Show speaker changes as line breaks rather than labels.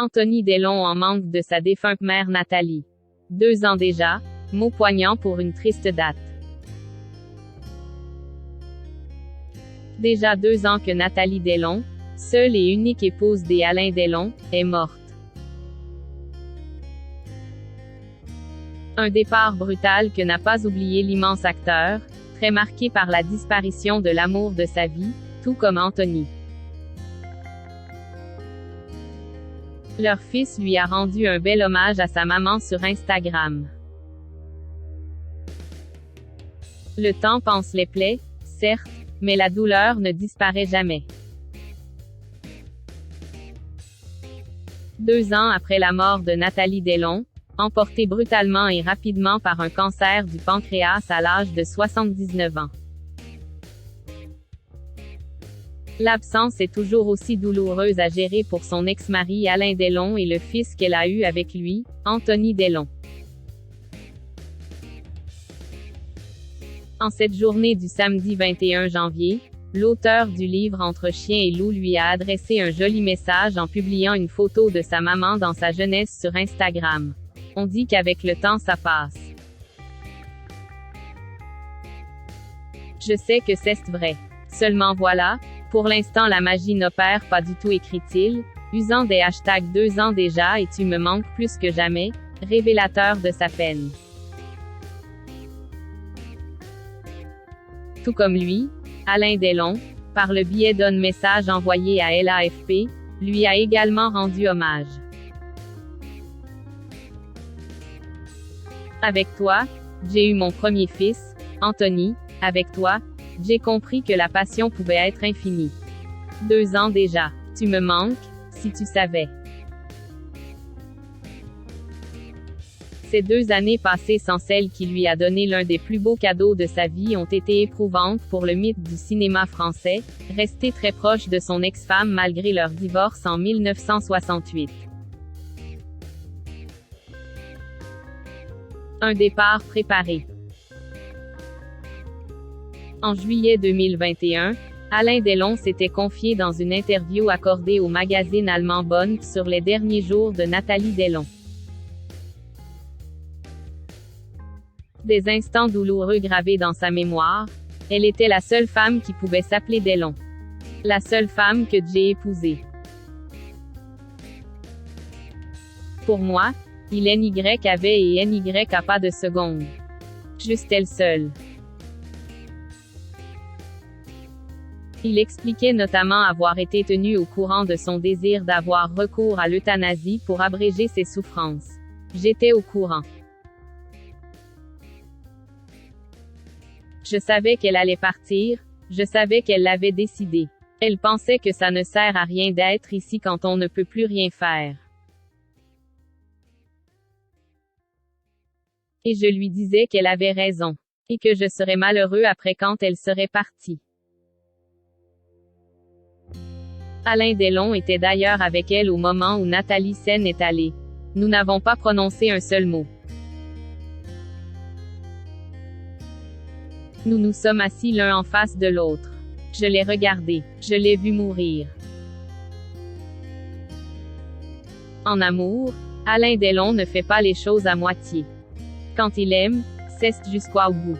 Anthony Delon en manque de sa défunte mère Nathalie. 2 ans déjà, mot poignant pour une triste date. Déjà 2 ans que Nathalie Delon, seule et unique épouse d'Alain Delon, est morte. Un départ brutal que n'a pas oublié l'immense acteur, très marqué par la disparition de l'amour de sa vie, tout comme Anthony. Leur fils lui a rendu un bel hommage à sa maman sur Instagram. Le temps panse les plaies, certes, mais la douleur ne disparaît jamais. 2 ans après la mort de Nathalie Delon, emportée brutalement et rapidement par un cancer du pancréas à l'âge de 79 ans. L'absence est toujours aussi douloureuse à gérer pour son ex-mari Alain Delon et le fils qu'elle a eu avec lui, Anthony Delon. En cette journée du samedi 21 janvier, l'auteur du livre Entre chien et loup lui a adressé un joli message en publiant une photo de sa maman dans sa jeunesse sur Instagram. On dit qu'avec le temps ça passe. Je sais que c'est vrai. Seulement voilà, pour l'instant la magie n'opère pas du tout, écrit-il, usant des hashtags 2 ans déjà et tu me manques plus que jamais, révélateur de sa peine. Tout comme lui, Alain Delon, par le biais d'un message envoyé à l'AFP, lui a également rendu hommage. Avec toi, j'ai eu mon premier fils, Anthony. Avec toi, j'ai compris que la passion pouvait être infinie. 2 ans déjà. Tu me manques, si tu savais. Ces 2 années passées sans celle qui lui a donné l'un des plus beaux cadeaux de sa vie ont été éprouvantes pour le mythe du cinéma français, resté très proche de son ex-femme malgré leur divorce en 1968. Un départ préparé. En juillet 2021, Alain Delon s'était confié dans une interview accordée au magazine allemand Bonn sur les derniers jours de Nathalie Delon. Des instants douloureux gravés dans sa mémoire. Elle était la seule femme qui pouvait s'appeler Delon. La seule femme que j'ai épousée. Pour moi, il NY avait et NY a pas de seconde. Juste elle seule. Il expliquait notamment avoir été tenu au courant de son désir d'avoir recours à l'euthanasie pour abréger ses souffrances. J'étais au courant. Je savais qu'elle allait partir, je savais qu'elle l'avait décidé. Elle pensait que ça ne sert à rien d'être ici quand on ne peut plus rien faire. Et je lui disais qu'elle avait raison. Et que je serais malheureux après quand elle serait partie. Alain Delon était d'ailleurs avec elle au moment où Nathalie s'en est allée. Nous n'avons pas prononcé un seul mot. Nous nous sommes assis l'un en face de l'autre. Je l'ai regardé. Je l'ai vu mourir. En amour, Alain Delon ne fait pas les choses à moitié. Quand il aime, c'est jusqu'au bout.